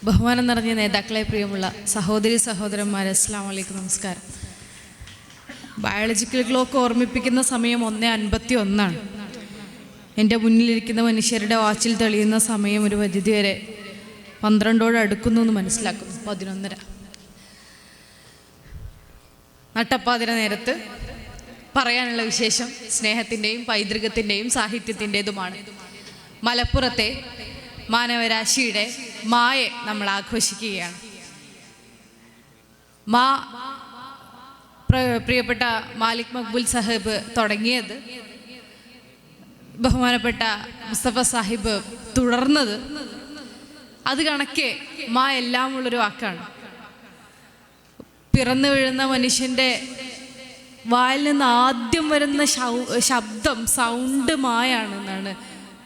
ബഹുമാനം നിറഞ്ഞ നേതാക്കളെ, പ്രിയമുള്ള സഹോദരി സഹോദരന്മാരെ, അസ്സലാമു അലൈക്കും, നമസ്കാരം. ബയോളജിക്കൽ ക്ലോക്ക് ഓർമ്മിപ്പിക്കുന്ന സമയം 1:51. എൻ്റെ മുന്നിലിരിക്കുന്ന മനുഷ്യരുടെ വാച്ചിൽ തെളിയുന്ന സമയം ഒരു പരിധി വരെ 12 അടുക്കുന്നു എന്ന് മനസ്സിലാക്കുന്നു. 11:30. നട്ടപ്പാതിര നേരത്ത് പറയാനുള്ള വിശേഷം സ്നേഹത്തിൻ്റെയും പൈതൃകത്തിൻ്റെയും സാഹിത്യത്തിൻ്റെതുമാണ്. മലപ്പുറത്തെ മാനവരാശിയുടെ മായെ നമ്മൾ ആഘോഷിക്കുകയാണ്. പ്രിയപ്പെട്ട മാലിക് മക്ബൂൽ സാഹിബ് തുടങ്ങിയത്, ബഹുമാനപ്പെട്ട മുസ്തഫ സാഹിബ് തുടർന്നത്, അത് കണക്കെ എല്ലാം ഉള്ളൊരു വാക്കാണ്. പിറന്നു വീഴുന്ന മനുഷ്യൻ്റെ വായിൽ നിന്ന് ആദ്യം വരുന്ന ശബ്ദം, സൗണ്ട് മായാണെന്നാണ്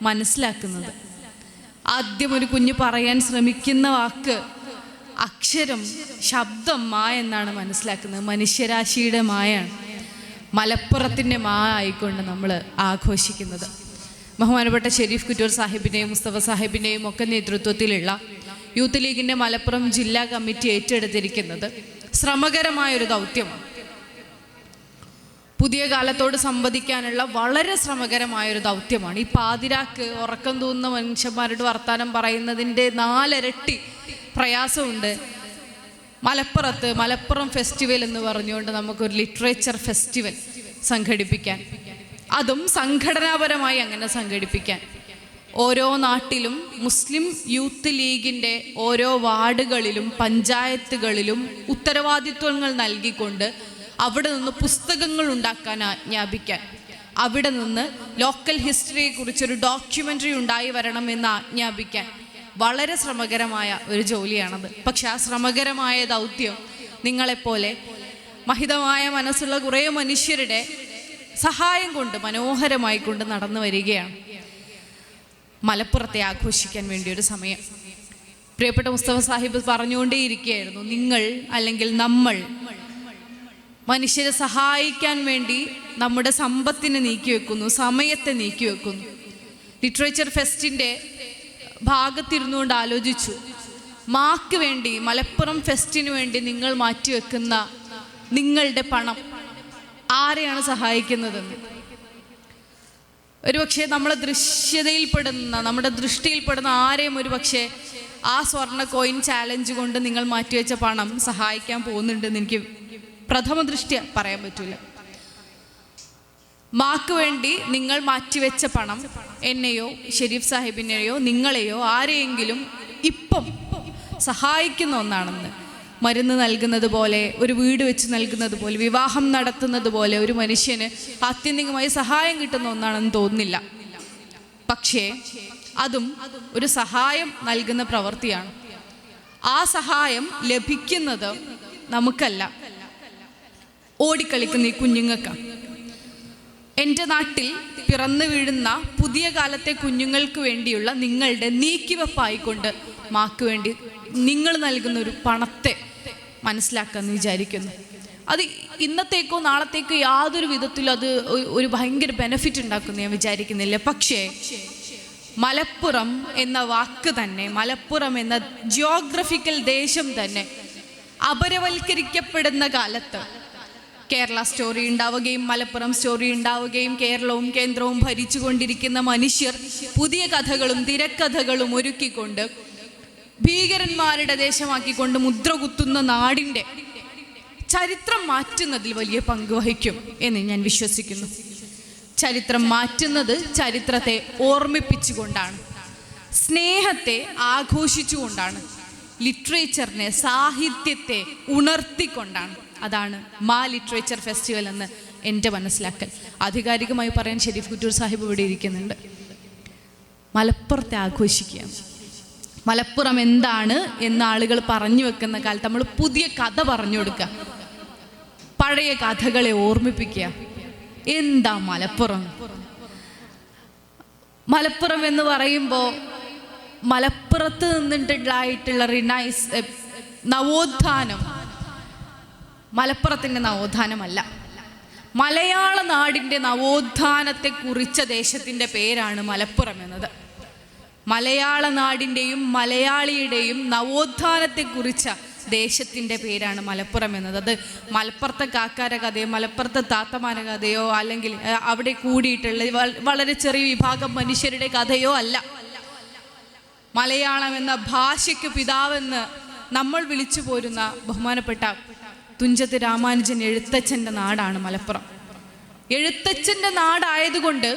മനസ്സിലാക്കുന്നത്. ആദ്യം ഒരു കുഞ്ഞ് പറയാൻ ശ്രമിക്കുന്ന വാക്ക്, അക്ഷരം, ശബ്ദം എന്നാണ് മനസ്സിലാക്കുന്നത്. മനുഷ്യരാശിയുടെ മായാണ്, മലപ്പുറത്തിൻ്റെ ആയിക്കൊണ്ട് നമ്മൾ ആഘോഷിക്കുന്നത്. ബഹുമാനപ്പെട്ട ഷെരീഫ് കുറ്റൂർ സാഹിബിൻ്റെയും മുസ്തഫ സാഹിബിൻ്റെയും ഒക്കെ നേതൃത്വത്തിലുള്ള യൂത്ത് ലീഗിൻ്റെ മലപ്പുറം ജില്ലാ കമ്മിറ്റി ഏറ്റെടുത്തിരിക്കുന്നത് ശ്രമകരമായൊരു ദൗത്യമാണ്. പുതിയ കാലത്തോട് സംവദിക്കാനുള്ള വളരെ ശ്രമകരമായൊരു ദൗത്യമാണ്. ഈ പാതിരാക്ക് ഉറക്കം തോന്നുന്ന മനുഷ്യന്മാരുടെ വർത്താനം പറയുന്നതിൻ്റെ 4 ഇരട്ടി പ്രയാസമുണ്ട്. മലപ്പുറം ഫെസ്റ്റിവൽ എന്ന് പറഞ്ഞുകൊണ്ട് നമുക്കൊരു ലിറ്ററേച്ചർ ഫെസ്റ്റിവൽ സംഘടിപ്പിക്കാൻ, അതും സംഘടനാപരമായി അങ്ങനെ സംഘടിപ്പിക്കാൻ, ഓരോ നാട്ടിലും മുസ്ലിം യൂത്ത് ലീഗിൻ്റെ ഓരോ വാർഡുകളിലും പഞ്ചായത്തുകളിലും ഉത്തരവാദിത്വങ്ങൾ നൽകിക്കൊണ്ട് അവിടെ നിന്ന് പുസ്തകങ്ങൾ ഉണ്ടാക്കാൻ ആജ്ഞാപിക്കാൻ, അവിടെ നിന്ന് ലോക്കൽ ഹിസ്റ്ററിയെക്കുറിച്ചൊരു ഡോക്യുമെൻ്ററി ഉണ്ടായി വരണമെന്ന് ആജ്ഞാപിക്കാൻ വളരെ ശ്രമകരമായ ഒരു ജോലിയാണത്. പക്ഷെ ആ ശ്രമകരമായ ദൗത്യം നിങ്ങളെപ്പോലെ മഹിതമായ മനസ്സുള്ള കുറേ മനുഷ്യരുടെ സഹായം കൊണ്ട് മനോഹരമായി കൊണ്ട് നടന്നു വരികയാണ്. മലപ്പുറത്തെ ആഘോഷിക്കാൻ വേണ്ടിയൊരു സമയം. പ്രിയപ്പെട്ട മുസ്തഫ സാഹിബ് പറഞ്ഞുകൊണ്ടേയിരിക്കുകയായിരുന്നു, നിങ്ങൾ അല്ലെങ്കിൽ നമ്മൾ മനുഷ്യരെ സഹായിക്കാൻ വേണ്ടി നമ്മുടെ സമ്പത്തിനെ നീക്കിവെക്കുന്നു, സമയത്തെ നീക്കിവെക്കുന്നു. ലിറ്ററേച്ചർ ഫെസ്റ്റിൻ്റെ ഭാഗത്തിരുന്നുകൊണ്ട് ആലോചിച്ചു, മാക്ക് വേണ്ടി, മലപ്പുറം ഫെസ്റ്റിന് വേണ്ടി നിങ്ങൾ മാറ്റിവെക്കുന്ന നിങ്ങളുടെ പണം ആരെയാണ് സഹായിക്കുന്നതെന്ന്. ഒരുപക്ഷെ നമ്മുടെ നമ്മുടെ ദൃഷ്ടിയിൽപ്പെടുന്ന ആരെയും ഒരുപക്ഷെ ആ സ്വർണ്ണ കോയിൻ ചാലഞ്ച് കൊണ്ട് നിങ്ങൾ മാറ്റിവെച്ച പണം സഹായിക്കാൻ പോകുന്നുണ്ടെന്ന് എനിക്ക് പ്രഥമ ദൃഷ്ട്യ പറയാൻ പറ്റൂല. മാക്ക് വേണ്ടി നിങ്ങൾ മാറ്റിവെച്ച പണം എന്നെയോ ഷെരീഫ് സാഹിബിനെയോ നിങ്ങളെയോ ആരെയെങ്കിലും ഇപ്പം സഹായിക്കുന്ന ഒന്നാണെന്ന്. മരുന്ന് നൽകുന്നത് പോലെ, ഒരു വീട് വെച്ച് നൽകുന്നത് പോലെ, വിവാഹം നടത്തുന്നത് പോലെ ഒരു മനുഷ്യന് ആത്യന്തികമായി സഹായം കിട്ടുന്ന ഒന്നാണെന്ന് തോന്നുന്നില്ല. പക്ഷേ അതും ഒരു സഹായം നൽകുന്ന പ്രവൃത്തിയാണ്. ആ സഹായം ലഭിക്കുന്നത് നമുക്കല്ല, ഓടിക്കളിക്കുന്ന ഈ കുഞ്ഞുങ്ങൾക്കാണ്. എൻ്റെ നാട്ടിൽ പിറന്നു വീഴുന്ന പുതിയ കാലത്തെ കുഞ്ഞുങ്ങൾക്ക് വേണ്ടിയുള്ള നിങ്ങളുടെ നീക്കിവെപ്പായിക്കൊണ്ട് മാക്ക് വേണ്ടി നിങ്ങൾ നൽകുന്ന ഒരു പണത്തെ മനസ്സിലാക്കാമെന്ന് വിചാരിക്കുന്നു. അത് ഇന്നത്തേക്കോ നാളത്തേക്കോ യാതൊരു വിധത്തിലും അത് ഒരു ഭയങ്കര ബെനഫിറ്റ് ഉണ്ടാക്കുമെന്ന് ഞാൻ വിചാരിക്കുന്നില്ല. പക്ഷേ മലപ്പുറം എന്ന വാക്ക് തന്നെ, മലപ്പുറം എന്ന ജിയോഗ്രഫിക്കൽ ദേശം തന്നെ അപരവൽക്കരിക്കപ്പെടുന്ന കാലത്ത് കേരള സ്റ്റോറി ഉണ്ടാവുകയും മലപ്പുറം സ്റ്റോറി ഉണ്ടാവുകയും കേരളവും കേന്ദ്രവും ഭരിച്ചുകൊണ്ടിരിക്കുന്ന മനുഷ്യർ പുതിയ കഥകളും തിരക്കഥകളും ഒരുക്കിക്കൊണ്ട് ഭീകരന്മാരുടെ ദേശമാക്കിക്കൊണ്ട് മുദ്ര കുത്തുന്ന നാടിൻ്റെ ചരിത്രം മാറ്റുന്നതിൽ വലിയ പങ്ക് വഹിക്കും എന്ന് ഞാൻ വിശ്വസിക്കുന്നു. ചരിത്രം മാറ്റുന്നത് ചരിത്രത്തെ ഓർമ്മിപ്പിച്ചുകൊണ്ടാണ്, സ്നേഹത്തെ ആഘോഷിച്ചുകൊണ്ടാണ്, ലിറ്ററേച്ചറിനെ, സാഹിത്യത്തെ ഉണർത്തിക്കൊണ്ടാണ്. അതാണ് ലിറ്ററേച്ചർ ഫെസ്റ്റിവൽ എന്ന് എൻ്റെ മനസ്സിലാക്കൽ. ആധികാരികമായി പറയാൻ ഷെരീഫ് കുറ്റൂർ സാഹിബ് ഇവിടെ ഇരിക്കുന്നുണ്ട്. മലപ്പുറത്തെ ആഘോഷിക്കുക, മലപ്പുറം എന്താണ് എന്ന് ആളുകൾ പറഞ്ഞു വെക്കുന്ന കാലത്ത് നമ്മൾ പുതിയ കഥ പറഞ്ഞു കൊടുക്കുക, പഴയ കഥകളെ ഓർമ്മിപ്പിക്കുക. എന്താ മലപ്പുറം? മലപ്പുറം എന്ന് പറയുമ്പോൾ മലപ്പുറത്ത് നിന്നിട്ടുള്ളതായിട്ടുള്ള നവോത്ഥാനം മലപ്പുറത്തിൻ്റെ നവോത്ഥാനമല്ല, മലയാള നാടിൻ്റെ നവോത്ഥാനത്തെ കുറിച്ച ദേശത്തിൻ്റെ പേരാണ് മലപ്പുറം എന്നത്. മലയാള നാടിൻ്റെയും മലയാളിയുടെയും നവോത്ഥാനത്തെ കുറിച്ച ദേശത്തിൻ്റെ പേരാണ് മലപ്പുറം എന്നത്. അത് മലപ്പുറത്തെ കാക്കാരെ കഥയോ മലപ്പുറത്തെ താത്തമാരെ കഥയോ അല്ലെങ്കിൽ അവിടെ കൂടിയിട്ടുള്ള വളരെ ചെറിയ വിഭാഗം മനുഷ്യരുടെ കഥയോ അല്ല. മലയാളം എന്ന ഭാഷയ്ക്ക് പിതാവെന്ന് നമ്മൾ വിളിച്ചു പോരുന്ന ബഹുമാനപ്പെട്ട തുഞ്ചത്ത് രാമാനുജൻ എഴുത്തച്ഛൻ്റെ നാടാണ് മലപ്പുറം. എഴുത്തച്ഛൻ്റെ നാടായതുകൊണ്ട്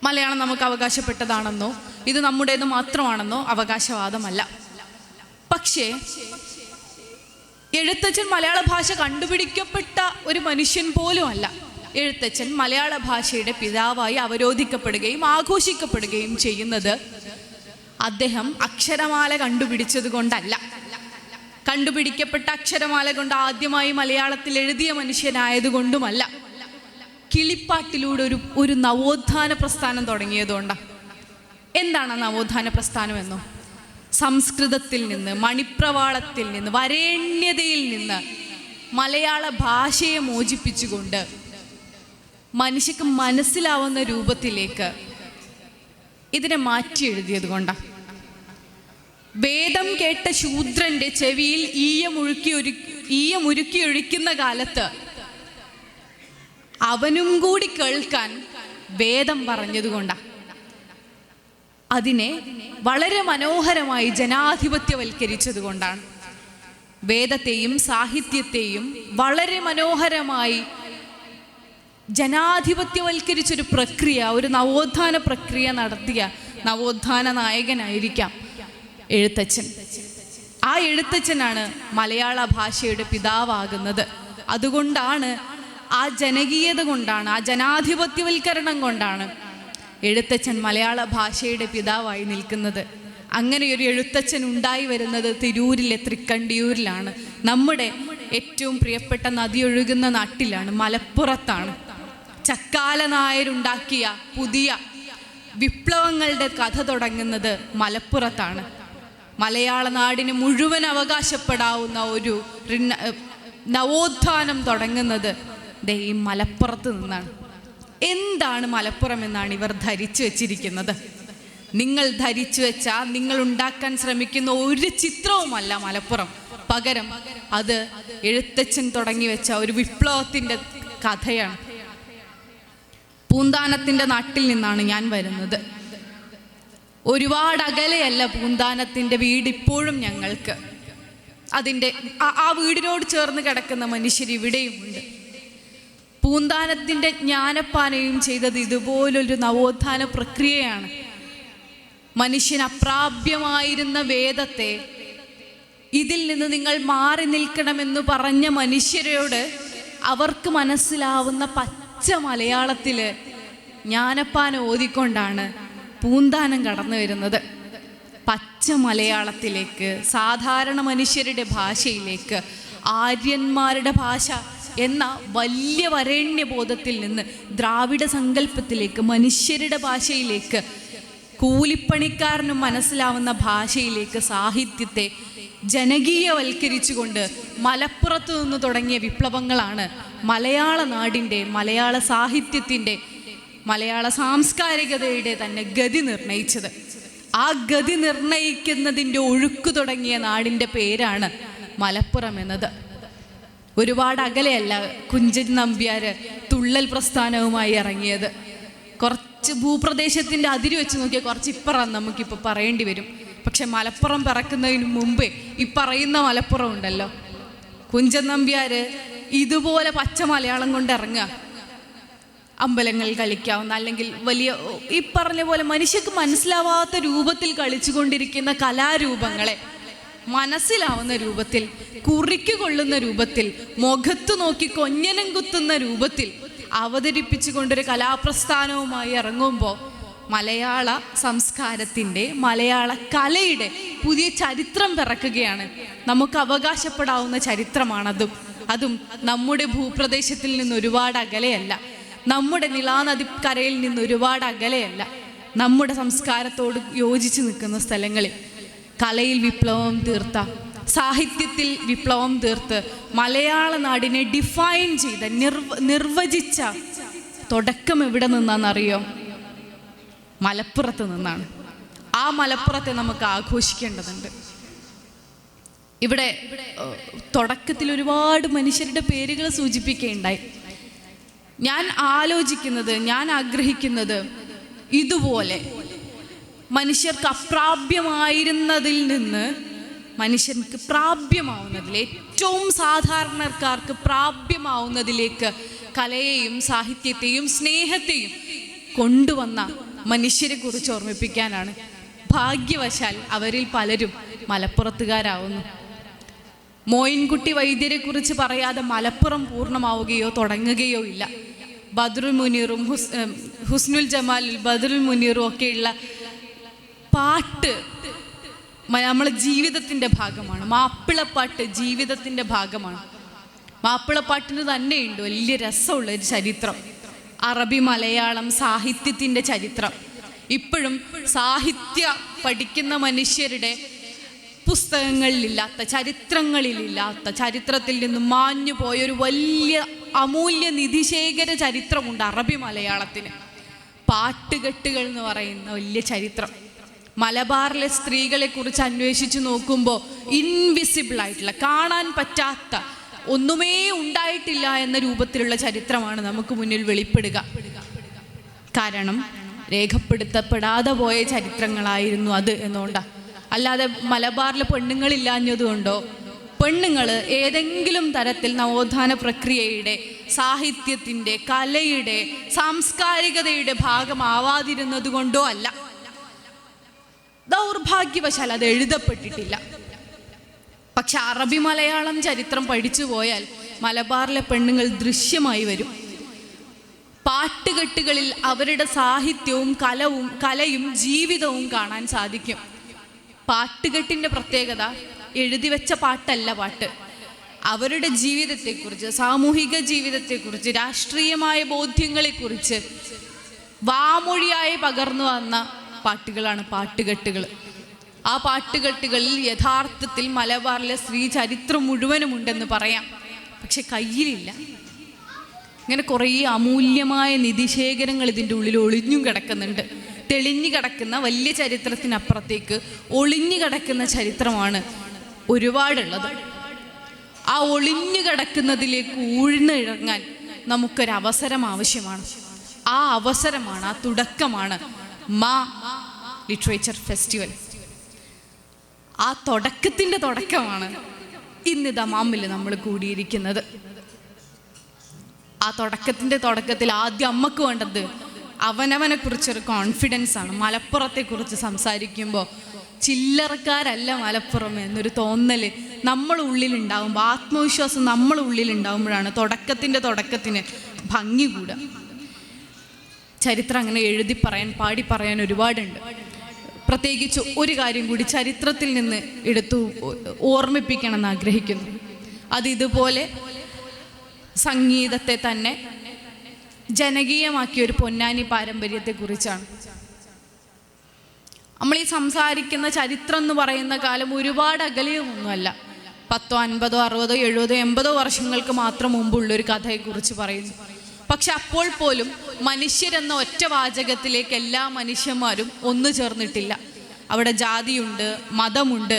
മലയാളം നമുക്ക് അവകാശപ്പെട്ടതാണെന്നോ ഇത് നമ്മുടേത് മാത്രമാണെന്നോ അവകാശവാദമല്ല. പക്ഷേ എഴുത്തച്ഛൻ മലയാള ഭാഷ കണ്ടുപിടിക്കപ്പെട്ട ഒരു മനുഷ്യൻ പോലും അല്ല. എഴുത്തച്ഛൻ മലയാള ഭാഷയുടെ പിതാവായി അവരോധിക്കപ്പെടുകയും ആഘോഷിക്കപ്പെടുകയും ചെയ്യുന്നത് അദ്ദേഹം അക്ഷരമാല കണ്ടുപിടിച്ചത് കൊണ്ടല്ല. കണ്ടുപിടിക്കപ്പെട്ട അക്ഷരമാല കൊണ്ട് ആദ്യമായി മലയാളത്തിൽ എഴുതിയ മനുഷ്യനായതുകൊണ്ടുമല്ല. കിളിപ്പാട്ടിലൂടെ ഒരു നവോത്ഥാന പ്രസ്ഥാനം തുടങ്ങിയതുകൊണ്ടാണ്. എന്താണ് നവോത്ഥാന പ്രസ്ഥാനമെന്നോ? സംസ്കൃതത്തിൽ നിന്ന്, മണിപ്രവാളത്തിൽ നിന്ന്, വരേണ്യതയിൽ നിന്ന് മലയാള ഭാഷയെ മോചിപ്പിച്ചുകൊണ്ട് മനുഷ്യക്ക് മനസ്സിലാവുന്ന രൂപത്തിലേക്ക് ഇതിനെ മാറ്റി എഴുതിയത് കൊണ്ടാണ്. വേദം കേട്ട ശൂദ്രന്റെ ചെവിയിൽ ഈയമുരുക്കി ഒഴിക്കുന്ന കാലത്ത് അവനും കൂടി കേൾക്കാൻ വേദം പറഞ്ഞതുകൊണ്ടാണ്. അതിനെ വളരെ മനോഹരമായി ജനാധിപത്യവൽക്കരിച്ചത് കൊണ്ടാണ്. വേദത്തെയും സാഹിത്യത്തെയും വളരെ മനോഹരമായി ജനാധിപത്യവൽക്കരിച്ചൊരു പ്രക്രിയ, ഒരു നവോത്ഥാന പ്രക്രിയ നടത്തിയ നവോത്ഥാന നായകനായിരിക്കാം എഴുത്തച്ഛൻ. ആ എഴുത്തച്ഛനാണ് മലയാള ഭാഷയുടെ പിതാവാകുന്നത്. അതുകൊണ്ടാണ്, ആ ജനകീയത കൊണ്ടാണ്, ആ ജനാധിപത്യവൽക്കരണം കൊണ്ടാണ് എഴുത്തച്ഛൻ മലയാള ഭാഷയുടെ പിതാവായി നിൽക്കുന്നത്. അങ്ങനെ ഒരു എഴുത്തച്ഛൻ ഉണ്ടായി വരുന്നത് തിരൂരിലെ തൃക്കണ്ടിയൂരിലാണ്. നമ്മുടെ ഏറ്റവും പ്രിയപ്പെട്ട നദി ഒഴുകുന്ന നാട്ടിലാണ്, മലപ്പുറത്താണ്. ചക്കാല നായരുണ്ടാക്കിയ പുതിയ വിപ്ലവങ്ങളുടെ കഥ തുടങ്ങുന്നത് മലപ്പുറത്താണ്. മലയാള നാടിന് മുഴുവൻ അവകാശപ്പെടാവുന്ന ഒരു നവോത്ഥാനം തുടങ്ങുന്നത് ഈ മലപ്പുറത്ത് നിന്നാണ്. എന്താണ് മലപ്പുറം എന്നാണ് ഇവർ ധരിച്ചു വെച്ചിരിക്കുന്നത്. നിങ്ങൾ ധരിച്ചു വെച്ച, നിങ്ങൾ ഉണ്ടാക്കാൻ ശ്രമിക്കുന്ന ഒരു ചിത്രവുമല്ല മലപ്പുറം. പകരം അത് എഴുത്തച്ഛൻ തുടങ്ങി വെച്ച ഒരു വിപ്ലവത്തിൻ്റെ കഥയാണ്. പൂന്താനത്തിൻ്റെ നാട്ടിൽ നിന്നാണ് ഞാൻ വരുന്നത്. ഒരുപാട് അകലെയല്ല പൂന്താനത്തിൻ്റെ വീട് ഇപ്പോഴും ഞങ്ങൾക്ക്. അതിൻ്റെ ആ വീടിനോട് ചേർന്ന് കിടക്കുന്ന മനുഷ്യർ ഇവിടെയുമുണ്ട്. പൂന്താനത്തിൻ്റെ ജ്ഞാനപ്പാനയും ചെയ്തത് ഇതുപോലൊരു നവോത്ഥാന പ്രക്രിയയാണ്. മനുഷ്യന് അപ്രാപ്യമായിരുന്ന വേദത്തെ ഇതിൽ നിന്ന് നിങ്ങൾ മാറി നിൽക്കണമെന്ന് പറഞ്ഞ മനുഷ്യരോട് അവർക്ക് മനസ്സിലാവുന്ന പച്ച മലയാളത്തിൽ ജ്ഞാനപ്പാന ഓതിക്കൊണ്ടാണ് പൂന്താനം കടന്നു വരുന്നത്. പച്ച മലയാളത്തിലേക്ക്, സാധാരണ മനുഷ്യരുടെ ഭാഷയിലേക്ക്, ആര്യന്മാരുടെ ഭാഷ എന്ന വലിയ വരേണ്യബോധത്തിൽ നിന്ന് ദ്രാവിഡ സങ്കല്പത്തിലേക്ക്, മനുഷ്യരുടെ ഭാഷയിലേക്ക്, കൂലിപ്പണിക്കാരനും മനസ്സിലാവുന്ന ഭാഷയിലേക്ക് സാഹിത്യത്തെ ജനകീയവൽക്കരിച്ചുകൊണ്ട് മലപ്പുറത്തു നിന്ന് തുടങ്ങിയ വിപ്ലവങ്ങളാണ് മലയാള നാടിൻ്റെ, മലയാള സാഹിത്യത്തിൻ്റെ, മലയാള സാംസ്കാരികതയുടെ തന്നെ ഗതി നിർണയിച്ചത്. ആ ഗതി നിർണയിക്കുന്നതിൻ്റെ ഒഴുക്ക് തുടങ്ങിയ നാടിൻ്റെ പേരാണ് മലപ്പുറം എന്നത്. ഒരുപാട് അകലെയല്ല കുഞ്ചൻ നമ്പ്യാർ തുള്ളൽ പ്രസ്ഥാനവുമായി ഇറങ്ങിയത്. കുറച്ച് ഭൂപ്രദേശത്തിൻ്റെ അതിര് വെച്ച് നോക്കിയാൽ കുറച്ച് ഇപ്പുറം നമുക്കിപ്പോൾ പറയേണ്ടി വരും. പക്ഷെ മലപ്പുറം പിറക്കുന്നതിന് മുമ്പേ ഈ പറയുന്ന മലപ്പുറം ഉണ്ടല്ലോ, കുഞ്ചൻ നമ്പ്യാർ ഇതുപോലെ പച്ച മലയാളം കൊണ്ട് ഇറങ്ങുക. അമ്പലങ്ങളിൽ കളിക്കാവുന്ന, അല്ലെങ്കിൽ വലിയ ഈ പറഞ്ഞ പോലെ മനുഷ്യർക്ക് മനസ്സിലാവാത്ത രൂപത്തിൽ കളിച്ചുകൊണ്ടിരിക്കുന്ന കലാരൂപങ്ങളെ മനസ്സിലാവുന്ന രൂപത്തിൽ, കുറിക്കുകൊള്ളുന്ന രൂപത്തിൽ, മുഖത്ത് നോക്കി കൊഞ്ഞനം കുത്തുന്ന രൂപത്തിൽ അവതരിപ്പിച്ചുകൊണ്ടൊരു കലാപ്രസ്ഥാനവുമായി ഇറങ്ങുമ്പോൾ മലയാള സംസ്കാരത്തിൻ്റെ, മലയാള കലയുടെ പുതിയ ചരിത്രം പിറക്കുകയാണ്. നമുക്ക് അവകാശപ്പെടാവുന്ന ചരിത്രമാണതും. അതും നമ്മുടെ ഭൂപ്രദേശത്തിൽ നിന്ന് ഒരുപാട് അകലെയല്ല, നമ്മുടെ നിളാനദിക്കരയിൽ നിന്ന് ഒരുപാട് അകലെയല്ല, നമ്മുടെ സംസ്കാരത്തോട് യോജിച്ച് നിൽക്കുന്ന സ്ഥലങ്ങളിൽ കലയിൽ വിപ്ലവം തീർത്ത, സാഹിത്യത്തിൽ വിപ്ലവം തീർത്ത് മലയാള നാടിനെ ഡിഫൈൻ ചെയ്ത, നിർവചിച്ച തുടക്കം എവിടെ നിന്നാണെന്നറിയോ? മലപ്പുറത്ത് നിന്നാണ്. ആ മലപ്പുറത്തെ നമുക്ക് ആഘോഷിക്കേണ്ടതുണ്ട്. ഇവിടെ തുടക്കത്തിൽ ഒരുപാട് മനുഷ്യരുടെ പേരുകൾ സൂചിപ്പിക്കുകയുണ്ടായി. ഞാൻ ആലോചിക്കുന്നത്, ഞാൻ ആഗ്രഹിക്കുന്നത്, ഇതുപോലെ മനുഷ്യർക്ക് അപ്രാപ്യമായിരുന്നതിൽ നിന്ന് മനുഷ്യർക്ക് പ്രാപ്യമാവുന്നതിൽ, ഏറ്റവും സാധാരണക്കാർക്ക് പ്രാപ്യമാവുന്നതിലേക്ക് കലയെയും സാഹിത്യത്തെയും സ്നേഹത്തെയും കൊണ്ടുവന്ന മനുഷ്യരെ കുറിച്ച് ഓർമ്മിപ്പിക്കാനാണ്. ഭാഗ്യവശാൽ അവരിൽ പലരും മലപ്പുറത്തുകാരാവുന്നു. മോയിൻകുട്ടി വൈദ്യരെ കുറിച്ച് പറയാതെ മലപ്പുറം പൂർണ്ണമാവുകയോ തുടങ്ങുകയോ ഇല്ല. ബദറുൽ മുനീറും ഹുസ്നുൽ ജമാലിൽ ബദറുൽ മുനീറും ഒക്കെയുള്ള പാട്ട് നമ്മളെ ജീവിതത്തിൻ്റെ ഭാഗമാണ്. മാപ്പിളപ്പാട്ട് ജീവിതത്തിൻ്റെ ഭാഗമാണ്. മാപ്പിളപ്പാട്ടിന് തന്നെയുണ്ട് വലിയ രസമുള്ള ഒരു ചരിത്രം. അറബി മലയാളം സാഹിത്യത്തിൻ്റെ ചരിത്രം ഇപ്പോഴും സാഹിത്യ പഠിക്കുന്ന മനുഷ്യരുടെ പുസ്തകങ്ങളിലില്ലാത്ത, ചരിത്രങ്ങളിലില്ലാത്ത, ചരിത്രത്തിൽ നിന്നും മാഞ്ഞു പോയൊരു വലിയ അമൂല്യ നിധിശേഖര ചരിത്രമുണ്ട് അറബി മലയാളത്തിന്. പാട്ടുകെട്ടുകൾ എന്ന് പറയുന്ന വലിയ ചരിത്രം. മലബാറിലെ സ്ത്രീകളെ കുറിച്ച് അന്വേഷിച്ച് നോക്കുമ്പോൾ ഇൻവിസിബിൾ ആയിട്ടുള്ള, കാണാൻ പറ്റാത്ത, ഒന്നുമേ ഉണ്ടായിട്ടില്ല എന്ന രൂപത്തിലുള്ള ചരിത്രമാണ് നമുക്ക് മുന്നിൽ വെളിപ്പെടുക. കാരണം രേഖപ്പെടുത്തപ്പെടാതെ പോയ ചരിത്രങ്ങളായിരുന്നു അത് എന്നുകൊണ്ടാണ്. അല്ലാതെ മലബാറിലെ പെണ്ണുങ്ങളില്ലാഞ്ഞതുകൊണ്ടോ പെണ്ണുങ്ങൾ ഏതെങ്കിലും തരത്തിൽ നവോത്ഥാന പ്രക്രിയയുടെ, സാഹിത്യത്തിൻ്റെ, കലയുടെ, സാംസ്കാരികതയുടെ ഭാഗമാവാതിരുന്നത് കൊണ്ടോ അല്ല. ദൗർഭാഗ്യവശാൽ അത് എഴുതപ്പെട്ടിട്ടില്ല. പക്ഷെ അറബി മലയാളം ചരിത്രം പഠിച്ചു പോയാൽ മലബാറിലെ പെണ്ണുങ്ങൾ ദൃശ്യമായി വരും. പാട്ടുകെട്ടുകളിൽ അവരുടെ സാഹിത്യവും കലയും ജീവിതവും കാണാൻ സാധിക്കും. പാട്ടുകെട്ടിൻ്റെ പ്രത്യേകത എഴുതി വെച്ച പാട്ടല്ല പാട്ട്. അവരുടെ ജീവിതത്തെക്കുറിച്ച്, സാമൂഹിക ജീവിതത്തെക്കുറിച്ച്, രാഷ്ട്രീയമായ ബോധ്യങ്ങളെക്കുറിച്ച് വാമൊഴിയായി പകർന്നു വന്ന പാട്ടുകളാണ് പാട്ടുകെട്ടുകൾ. ആ പാട്ടുകെട്ടുകളിൽ യഥാർത്ഥത്തിൽ മലബാറിലെ സ്ത്രീ ചരിത്രം മുഴുവനും ഉണ്ടെന്ന് പറയാം. പക്ഷെ കയ്യിലില്ല. ഇങ്ങനെ കുറേ അമൂല്യമായ നിധിശേഖരങ്ങൾ ഇതിൻ്റെ ഉള്ളിൽ ഒളിഞ്ഞും കിടക്കുന്നുണ്ട്. തെളിഞ്ഞു കിടക്കുന്ന വലിയ ചരിത്രത്തിനപ്പുറത്തേക്ക് ഒളിഞ്ഞു കിടക്കുന്ന ചരിത്രമാണ് ഒരുപാടുള്ളത്. ആ ഒളിഞ്ഞു കിടക്കുന്നതിലേക്ക് ഊഴ്ന്നിറങ്ങാൻ നമുക്കൊരവസരം ആവശ്യമാണ്. ആ അവസരമാണ്, ആ തുടക്കമാണ് മാ ലിറ്ററേച്ചർ ഫെസ്റ്റിവൽ. ആ തുടക്കത്തിൻ്റെ തുടക്കമാണ് ഇന്ന് ദമാമിൽ നമ്മൾ കൂടിയിരിക്കുന്നത്. ആ തുടക്കത്തിൻ്റെ തുടക്കത്തിൽ ആദ്യം അമ്മക്ക് വേണ്ടത് അവനവനെ കുറിച്ചൊരു കോൺഫിഡൻസ് ആണ്. മലപ്പുറത്തെക്കുറിച്ച് സംസാരിക്കുമ്പോൾ ചില്ലറക്കാരല്ല മലപ്പുറം എന്നൊരു തോന്നൽ നമ്മുടെ ഉള്ളിലുണ്ടാകുമ്പോൾ, ആത്മവിശ്വാസം നമ്മുടെ ഉള്ളിലുണ്ടാകുമ്പോഴാണ് തുടക്കത്തിന് ഭംഗി കൂടുക. ചരിത്രം അങ്ങനെ എഴുതി പറയാൻ, പാടി പറയാൻ ഒരുപാടുണ്ട്. പ്രത്യേകിച്ച് ഒരു കാര്യം കൂടി ചരിത്രത്തിൽ നിന്ന് എടുത്തു ഓർമ്മിപ്പിക്കണമെന്ന് ആഗ്രഹിക്കുന്നു. അത് ഇതുപോലെ സംഗീതത്തെ തന്നെ ജനകീയമാക്കിയ ഒരു പൊന്നാനി പാരമ്പര്യത്തെക്കുറിച്ചാണ്. നമ്മൾ ഈ സംസാരിക്കുന്ന ചരിത്രം എന്ന് പറയുന്ന കാലം ഒരുപാട് അകലെയൊന്നുമല്ല. 10, 50, 60, 70, 80 വർഷങ്ങൾക്ക് മാത്രം മുമ്പുള്ളൊരു കഥയെക്കുറിച്ച് പറയുന്നു. പക്ഷെ അപ്പോൾ പോലും മനുഷ്യരെന്ന ഒറ്റ വാചകത്തിലേക്ക് എല്ലാ മനുഷ്യന്മാരും ഒന്നു ചേർന്നിട്ടില്ല. അവിടെ ജാതിയുണ്ട്, മതമുണ്ട്,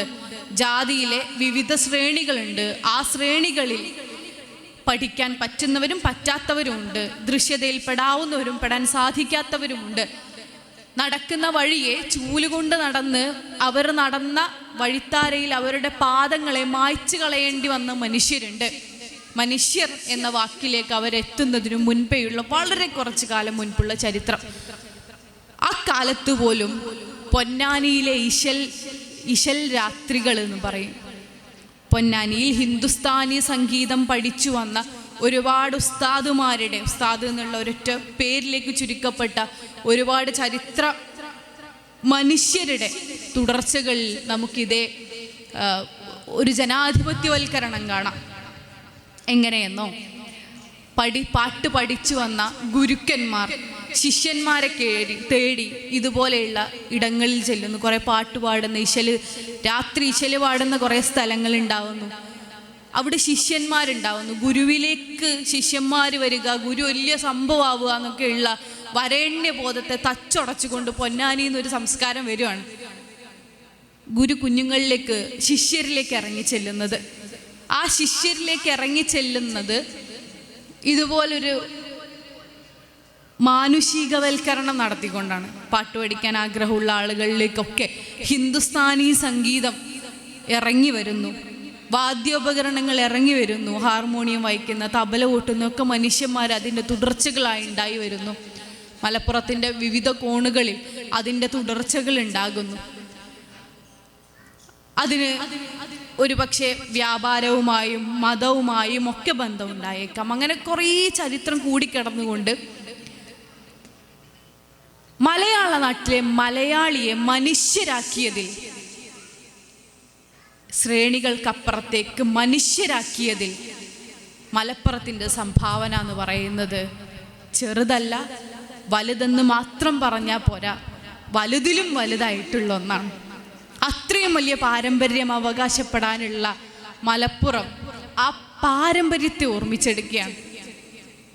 ജാതിയിലെ വിവിധ ശ്രേണികളുണ്ട്. ആ ശ്രേണികളിൽ പഠിക്കാൻ പറ്റുന്നവരും പറ്റാത്തവരുമുണ്ട്, ദൃശ്യതയിൽ പെടാവുന്നവരും പെടാൻ സാധിക്കാത്തവരുമുണ്ട്. നടക്കുന്ന വഴിയെ ചൂലുകൊണ്ട് നടന്ന് അവർ നടന്ന വഴിത്താരയിൽ അവരുടെ പാദങ്ങളെ മായ്ച്ചു കളയേണ്ടി വന്ന മനുഷ്യരുണ്ട്. മനുഷ്യർ എന്ന വാക്കിലേക്ക് അവരെത്തുന്നതിനു മുൻപേയുള്ള വളരെ കുറച്ചു കാലം മുൻപുള്ള ചരിത്രം. ആ കാലത്ത് പോലും പൊന്നാനിയിലെ ഇശൽ രാത്രികൾ എന്ന് പറയും. പൊന്നാനിയിൽ ഹിന്ദുസ്ഥാനി സംഗീതം പഠിച്ചു വന്ന ഒരുപാട് ഉസ്താദുമാരുടെ, ഉസ്താദ് എന്നുള്ള ഒരൊറ്റ പേരിലേക്ക് ചുരുക്കപ്പെട്ട ഒരുപാട് ചരിത്ര മനുഷ്യരുടെ തുടർച്ചകളിൽ നമുക്കിതേ ഒരു ജനാധിപത്യവൽക്കരണം കാണാം. എങ്ങനെയെന്നോ, പാട്ട് പഠിച്ചു വന്ന ഗുരുക്കന്മാർ ശിഷ്യന്മാരെ തേടി ഇതുപോലെയുള്ള ഇടങ്ങളിൽ ചെല്ലുന്നു. കുറേ പാട്ട് പാടുന്ന രാത്രി ഇശല് പാടുന്ന കുറേ സ്ഥലങ്ങളുണ്ടാവുന്നു. അവിടെ ശിഷ്യന്മാരുണ്ടാവുന്നു. ഗുരുവിലേക്ക് ശിഷ്യന്മാർ വരിക, ഗുരു വലിയ സംഭവമാവുക എന്നൊക്കെയുള്ള വരേണ്യബോധത്തെ തച്ചുടച്ചുകൊണ്ട് പൊന്നാനി എന്നൊരു സംസ്കാരം വരുവാണ്. ഗുരു കുഞ്ഞുങ്ങളിലേക്ക്, ശിഷ്യരിലേക്ക് ഇറങ്ങിച്ചെല്ലുന്നത്. ആ ശിഷ്യരിലേക്ക് ഇറങ്ങിച്ചെല്ലുന്നത് ഇതുപോലൊരു മാനുഷികവൽക്കരണം നടത്തിക്കൊണ്ടാണ്. പാട്ട് പഠിക്കാൻ ആഗ്രഹമുള്ള ആളുകളിലേക്കൊക്കെ ഹിന്ദുസ്ഥാനി സംഗീതം ഇറങ്ങി വരുന്നു, വാദ്യോപകരണങ്ങൾ ഇറങ്ങി വരുന്നു, ഹാർമോണിയം വായിക്കുന്ന, തബല കൂട്ടുന്ന ഒക്കെ മനുഷ്യന്മാർ അതിൻ്റെ തുടർച്ചകളായി ഉണ്ടായി വരുന്നു. മലപ്പുറത്തിൻ്റെ വിവിധ കോണുകളിൽ അതിൻ്റെ തുടർച്ചകൾ ഉണ്ടാകുന്നു. അതിന് ഒരു പക്ഷേ വ്യാപാരവുമായും മതവുമായും ഒക്കെ ബന്ധമുണ്ടായേക്കാം. അങ്ങനെ കുറേ ചരിത്രം കൂടിക്കിടന്നുകൊണ്ട് മലയാള നാട്ടിലെ മലയാളിയെ മനുഷ്യരാക്കിയതിൽ, ശ്രേണികൾക്കപ്പുറത്തേക്ക് മനുഷ്യരാക്കിയതിൽ മലപ്പുറത്തിൻ്റെ സംഭാവന എന്ന് പറയുന്നത് ചെറുതല്ല, വലുതെന്ന് മാത്രം പറഞ്ഞാൽ പോരാ, വലുതിലും വലുതായിട്ടുള്ള ഒന്നാണ്. അത്രയും വലിയ പാരമ്പര്യം അവകാശപ്പെടാനുള്ള മലപ്പുറം ആ പാരമ്പര്യത്തെ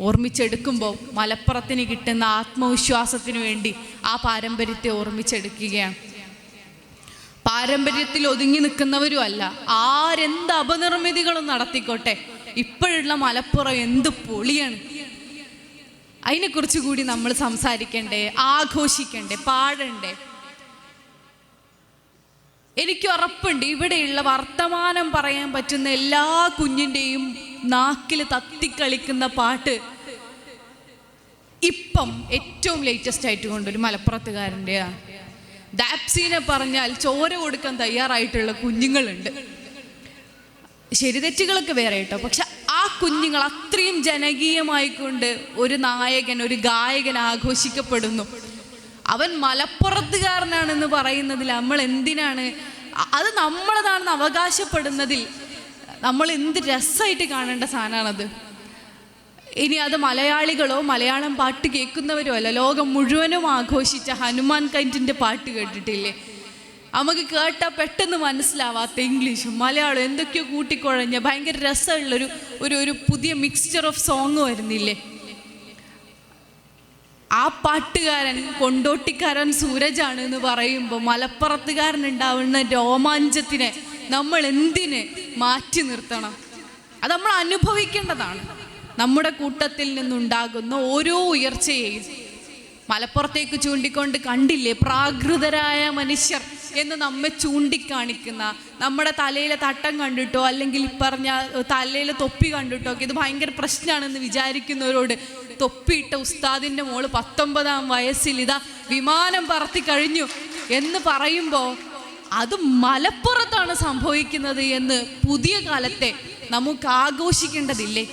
ഓർമ്മിച്ചെടുക്കുമ്പോൾ മലപ്പുറത്തിന് കിട്ടുന്ന ആത്മവിശ്വാസത്തിന് വേണ്ടി ആ പാരമ്പര്യത്തെ ഓർമ്മിച്ചെടുക്കുകയാണ്. പാരമ്പര്യത്തിൽ ഒതുങ്ങി നിൽക്കുന്നവരും അല്ല, ആരെന്ത് അപനിർമ്മിതികളും നടത്തിക്കോട്ടെ, ഇപ്പോഴുള്ള മലപ്പുറം എന്ത് പൊളിയാണ്. അതിനെക്കുറിച്ച് കൂടി നമ്മൾ സംസാരിക്കണ്ടേ, ആഘോഷിക്കണ്ടേ, പാടണ്ടേ. എനിക്ക് ഉറപ്പുണ്ട് ഇവിടെയുള്ള വർത്തമാനം പറയാൻ പറ്റുന്ന എല്ലാ കുഞ്ഞിൻ്റെയും നാക്കിൽ തത്തിക്കളിക്കുന്ന പാട്ട് ഇപ്പം ഏറ്റവും ലേറ്റസ്റ്റ് ആയിട്ട് കൊണ്ടൊരു മലപ്പുറത്തുകാരൻ്റെയാണ്. ദാപ്സീനെ പറഞ്ഞാൽ ചോര കൊടുക്കാൻ തയ്യാറായിട്ടുള്ള കുഞ്ഞുങ്ങളുണ്ട്. ശരി തെറ്റുകളൊക്കെ വേറെ കേട്ടോ, പക്ഷെ ആ കുഞ്ഞുങ്ങൾ അത്രയും ജനകീയമായിക്കൊണ്ട് ഒരു നായകൻ, ഒരു ഗായകൻ ആഘോഷിക്കപ്പെടുന്നു. അവൻ മലപ്പുറത്തുകാരനാണെന്ന് പറയുന്നതിൽ നമ്മൾ എന്തിനാണ്, അത് നമ്മളതാണെന്ന് അവകാശപ്പെടുന്നതിൽ നമ്മൾ എന്ത് രസമായിട്ട് കാണേണ്ട സാധനമാണത്. ഇനി അത് മലയാളികളോ മലയാളം പാട്ട് കേൾക്കുന്നവരോ അല്ല, ലോകം മുഴുവനും ആഘോഷിച്ച ഹനുമാൻ കൈൻറ്റിൻ്റെ പാട്ട് കേട്ടിട്ടില്ലേ? നമുക്ക് കേട്ടാൽ പെട്ടെന്ന് മനസ്സിലാവാത്ത ഇംഗ്ലീഷും മലയാളം എന്തൊക്കെയോ കൂട്ടിക്കുഴഞ്ഞ ഭയങ്കര രസമുള്ളൊരു ഒരു പുതിയ മിക്സ്ചർ ഓഫ് സോങ് വരുന്നില്ലേ? ആ പാട്ടുകാരൻ കൊണ്ടോട്ടിക്കാരൻ സൂരജാണ് എന്ന് പറയുമ്പോൾ മലപ്പുറത്തുകാരനുണ്ടാവുന്ന രോമാഞ്ചത്തിനെ നമ്മൾ എന്തിന് മാറ്റി നിർത്തണം? അത് നമ്മൾ അനുഭവിക്കേണ്ടതാണ്. നമ്മുടെ കൂട്ടത്തിൽ നിന്നുണ്ടാകുന്ന ഓരോ ഉയർച്ചയെയും മലപ്പുറത്തേക്ക് ചൂണ്ടിക്കൊണ്ട് കണ്ടില്ലേ, പ്രാകൃതരായ മനുഷ്യർ എന്ന് നമ്മെ ചൂണ്ടിക്കാണിക്കുന്ന, നമ്മുടെ തലയിലെ തട്ടം കണ്ടിട്ടോ അല്ലെങ്കിൽ പറഞ്ഞ തലയിലെ തൊപ്പി കണ്ടിട്ടോ ഒക്കെ ഇത് ഭയങ്കര പ്രശ്നമാണെന്ന് വിചാരിക്കുന്നവരോട്, തൊപ്പിയിട്ട ഉസ്താദിൻ്റെ മോള് 19-ാം വയസ്സിൽ ഇതാ വിമാനം പറത്തി കഴിഞ്ഞു എന്ന് പറയുമ്പോൾ അത് മലപ്പുറത്താണ് സംഭവിക്കുന്നത് എന്ന് പുതിയ കാലത്തെ നമുക്ക് ആഘോഷിക്കേണ്ടതില്ലേ?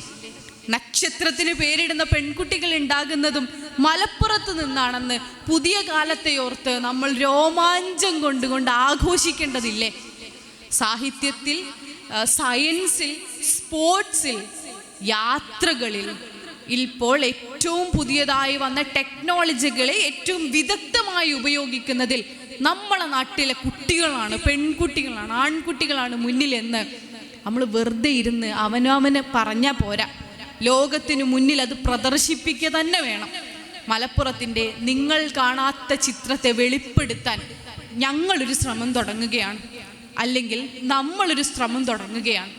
നക്ഷത്രത്തിന് പേരിടുന്ന പെൺകുട്ടികൾ ഉണ്ടാകുന്നതും മലപ്പുറത്ത് നിന്നാണെന്ന് പുതിയ കാലത്തെ ഓർത്ത് നമ്മൾ രോമാഞ്ചം കൊണ്ടുകൊണ്ട് ആഘോഷിക്കേണ്ടതില്ലേ? സാഹിത്യത്തിൽ, സയൻസിൽ, സ്പോർട്സിൽ, യാത്രകളിൽ ഇപ്പോൾ ഏറ്റവും പുതിയതായി വന്ന ടെക്നോളജികളെ ഏറ്റവും വിദഗ്ധമായി ഉപയോഗിക്കുന്നതിൽ നമ്മളെ നാട്ടിലെ കുട്ടികളാണ്, പെൺകുട്ടികളാണ്, ആൺകുട്ടികളാണ് മുന്നിലെന്ന് നമ്മൾ വെറുതെ ഇരുന്ന് അവനവന് പറഞ്ഞാൽ പോരാ. ലോകത്തിനു മുന്നിൽ അത് പ്രദർശിപ്പിക്കുക തന്നെ വേണം. മലപ്പുറത്തിൻ്റെ നിങ്ങൾ കാണാത്ത ചിത്രത്തെ വെളിപ്പെടുത്താൻ ഞങ്ങളൊരു ശ്രമം തുടങ്ങുകയാണ്, അല്ലെങ്കിൽ നമ്മളൊരു ശ്രമം തുടങ്ങുകയാണ്.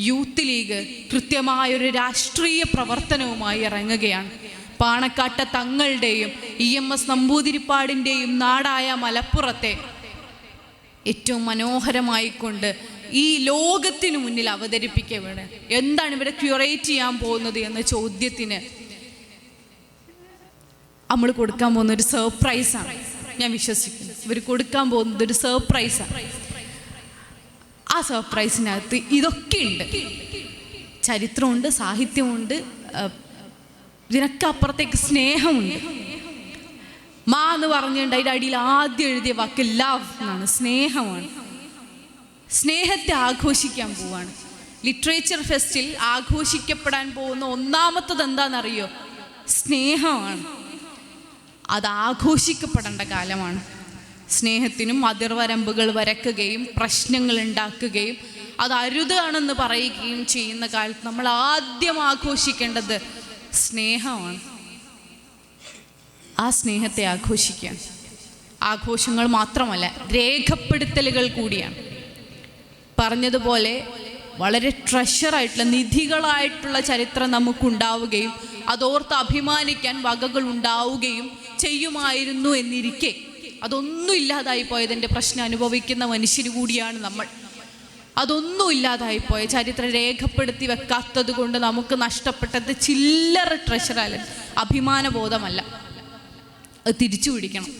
യൂത്ത് ലീഗ് കൃത്യമായൊരു രാഷ്ട്രീയ പ്രവർത്തനവുമായി ഇറങ്ങുകയാണ്. പാണക്കാട്ടെ തങ്ങളുടെയും EMS നമ്പൂതിരിപ്പാടിൻ്റെയും നാടായ മലപ്പുറത്തെ ഏറ്റവും മനോഹരമായിക്കൊണ്ട് ഈ ലോകത്തിന് മുന്നിൽ അവതരിപ്പിക്കുകയാണ്. എന്താണ് ഇവരെ ക്യൂറേറ്റ് ചെയ്യാൻ പോകുന്നത് എന്ന ചോദ്യത്തിന് നമ്മൾ കൊടുക്കാൻ പോകുന്ന ഒരു സർപ്രൈസാണ്. ഞാൻ വിശ്വസിക്കുന്നു ഇവർ കൊടുക്കാൻ പോകുന്നത് ഒരു സർപ്രൈസാണ്. ആ സർപ്രൈസിനകത്ത് ഇതൊക്കെ ഉണ്ട്. ചരിത്രമുണ്ട്, സാഹിത്യമുണ്ട്, ഇതിനൊക്കെ അപ്പുറത്തേക്ക് സ്നേഹമുണ്ട്. മാ എന്ന് പറഞ്ഞുകൊണ്ട് അതിൻ്റെ അടിയിൽ ആദ്യം എഴുതിയ വാക്ക് ലവ് എന്നാണ്, സ്നേഹമാണ്. സ്നേഹത്തെ ആഘോഷിക്കാൻ പോവാണ്. ലിറ്ററേച്ചർ ഫെസ്റ്റിൽ ആഘോഷിക്കപ്പെടാൻ പോകുന്ന ഒന്നാമത്തത് എന്താണെന്നറിയോ? സ്നേഹമാണ്. അത് ആഘോഷിക്കപ്പെടേണ്ട കാലമാണ്. സ്നേഹത്തിനും അതിർവരമ്പുകൾ വരക്കുകയും പ്രശ്നങ്ങൾ ഉണ്ടാക്കുകയും അത് അരുതാണെന്ന് പറയുകയും ചെയ്യുന്ന കാലത്ത് നമ്മൾ ആദ്യം ആഘോഷിക്കേണ്ടത് സ്നേഹമാണ്. ആ സ്നേഹത്തെ ആഘോഷിക്കാൻ, ആഘോഷങ്ങൾ മാത്രമല്ല, രേഖപ്പെടുത്തലുകൾ കൂടിയാണ്. പറഞ്ഞതുപോലെ വളരെ ട്രഷറായിട്ടുള്ള, നിധികളായിട്ടുള്ള ചരിത്രം നമുക്കുണ്ടാവുകയും അതോർത്ത് അഭിമാനിക്കാൻ വകകൾ ഉണ്ടാവുകയും ചെയ്യുമായിരുന്നു എന്നിരിക്കെ അതൊന്നും ഇല്ലാതായി പോയതിൻ്റെ പ്രശ്നം അനുഭവിക്കുന്ന മനുഷ്യർ കൂടിയാണ് നമ്മൾ. അതൊന്നും ഇല്ലാതായിപ്പോയ, ചരിത്രം രേഖപ്പെടുത്തി വെക്കാത്തത് കൊണ്ട് നമുക്ക് നഷ്ടപ്പെട്ടത് ചില്ലറ ട്രഷറല്ല, അഭിമാനബോധമല്ല. അത് തിരിച്ചു പിടിക്കണം.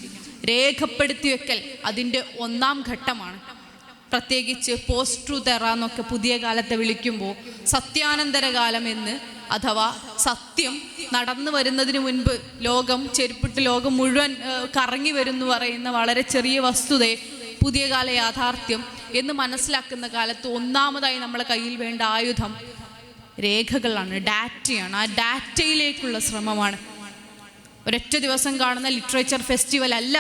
രേഖപ്പെടുത്തി വെക്കൽ അതിൻ്റെ ഒന്നാം ഘട്ടമാണ്. പ്രത്യേകിച്ച് പോസ്റ്റ് ട്രൂത്ത് എറ എന്നൊക്കെ പുതിയ കാലത്തെ വിളിക്കുമ്പോൾ സത്യാനന്തര കാലം എന്ന്, അഥവാ സത്യം നടന്നു വരുന്നതിന് മുൻപ് ചെരുപ്പിട്ട് ലോകം മുഴുവൻ കറങ്ങി വരുന്നു പറയുന്ന വളരെ ചെറിയ വസ്തുതയെ പുതിയ കാല യാഥാർത്ഥ്യം എന്ന് മനസ്സിലാക്കുന്ന കാലത്ത് ഒന്നാമതായി നമ്മളെ കയ്യിൽ വേണ്ട ആയുധം രേഖകളാണ്, ഡാറ്റയാണ്. ആ ഡാറ്റയിലേക്കുള്ള ശ്രമമാണ്. ഒരൊറ്റ ദിവസം കാണുന്ന ലിറ്ററേച്ചർ ഫെസ്റ്റിവൽ അല്ല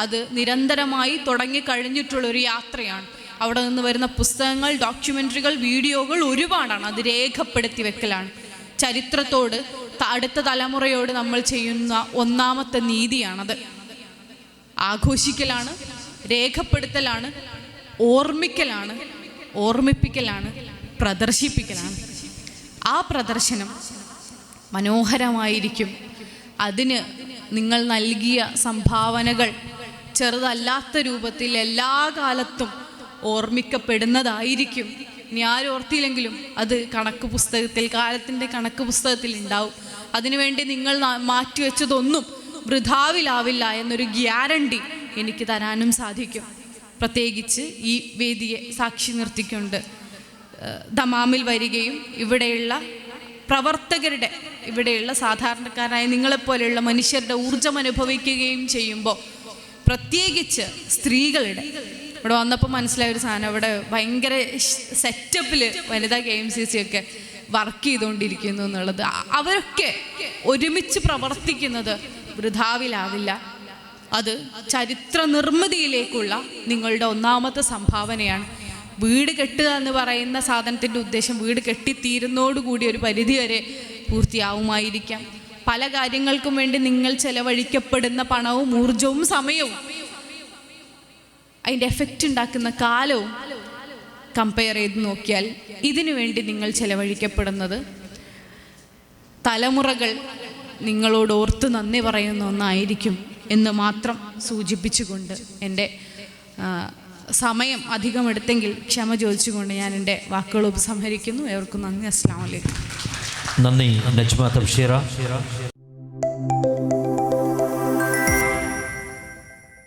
അത് നിരന്തരമായി തുടങ്ങിക്കഴിഞ്ഞിട്ടുള്ളൊരു യാത്രയാണ്. അവിടെ നിന്ന് വരുന്ന പുസ്തകങ്ങൾ, ഡോക്യുമെൻ്ററികൾ, വീഡിയോകൾ ഒരുപാടാണ്. അത് രേഖപ്പെടുത്തി വെക്കലാണ്. ചരിത്രത്തോട്, അടുത്ത തലമുറയോട് നമ്മൾ ചെയ്യുന്ന ഒന്നാമത്തെ നീതിയാണത്. ആഘോഷിക്കലാണ്, രേഖപ്പെടുത്തലാണ്, ഓർമ്മിക്കലാണ്, ഓർമ്മിപ്പിക്കലാണ്, പ്രദർശിപ്പിക്കലാണ്. ആ പ്രദർശനം മനോഹരമായിരിക്കും. അതിന് നിങ്ങൾ നൽകിയ സംഭാവനകൾ ചെറുതല്ലാത്ത രൂപത്തിൽ എല്ലാ കാലത്തും ഓർമ്മിക്കപ്പെടുന്നതായിരിക്കും. ഇനി ആരോർത്തിയില്ലെങ്കിലും അത് കണക്ക് പുസ്തകത്തിൽ, കാലത്തിൻ്റെ കണക്ക് പുസ്തകത്തിൽ ഉണ്ടാവും. അതിനുവേണ്ടി നിങ്ങൾ മാറ്റിവെച്ചതൊന്നും വൃഥാവിലാവില്ല എന്നൊരു ഗ്യാരണ്ടി എനിക്ക് തരാനും സാധിക്കും. പ്രത്യേകിച്ച് ഈ വേദിയെ സാക്ഷി നിർത്തിക്കൊണ്ട് ദമാമിൽ വരികയും ഇവിടെയുള്ള പ്രവർത്തകരുടെ, ഇവിടെയുള്ള സാധാരണക്കാരായ നിങ്ങളെപ്പോലെയുള്ള മനുഷ്യരുടെ ഊർജം അനുഭവിക്കുകയും ചെയ്യുമ്പോൾ, പ്രത്യേകിച്ച് സ്ത്രീകളുടെ, ഇവിടെ വന്നപ്പോൾ മനസ്സിലായ ഒരു സാധനം, ഇവിടെ ഭയങ്കര സെറ്റപ്പിൽ വനിതാ KMCC ഒക്കെ വർക്ക് ചെയ്തുകൊണ്ടിരിക്കുന്നു എന്നുള്ളത്. അവരൊക്കെ ഒരുമിച്ച് പ്രവർത്തിക്കുന്നത് വൃഥാവിലാവില്ല. അത് ചരിത്ര നിർമ്മിതിയിലേക്കുള്ള നിങ്ങളുടെ ഒന്നാമത്തെ സംഭാവനയാണ്. വീട് കെട്ടുക എന്ന് പറയുന്ന സാധനത്തിൻ്റെ ഉദ്ദേശം വീട് കെട്ടിത്തീരുന്നതോടുകൂടി ഒരു പരിധിവരെ പൂർത്തിയാവുമായിരിക്കാം. പല കാര്യങ്ങൾക്കും വേണ്ടി നിങ്ങൾ ചെലവഴിക്കപ്പെടുന്ന പണവും ഊർജവും സമയവും അതിൻ്റെ എഫക്റ്റ് ഉണ്ടാക്കുന്ന കാലവും കമ്പയർ ചെയ്ത് നോക്കിയാൽ ഇതിനു വേണ്ടി നിങ്ങൾ ചെലവഴിക്കപ്പെടുന്നത് തലമുറകൾ നിങ്ങളോട് ഓർത്ത് നന്ദി പറയുന്ന ഒന്നായിരിക്കും എന്ന് മാത്രം സൂചിപ്പിച്ചുകൊണ്ട് എൻ്റെ സമയം അധികം എടുത്തെങ്കിൽ ക്ഷമ ചോദിച്ചുകൊണ്ട് ഞാൻ എൻ്റെ വാക്കുകൾ ഉപസംഹരിക്കുന്നു. ഏവർക്കും നന്ദി. അസ്സലാമു അലൈക്കും. നന്ദി നജ്മ തബ്ഷീറ.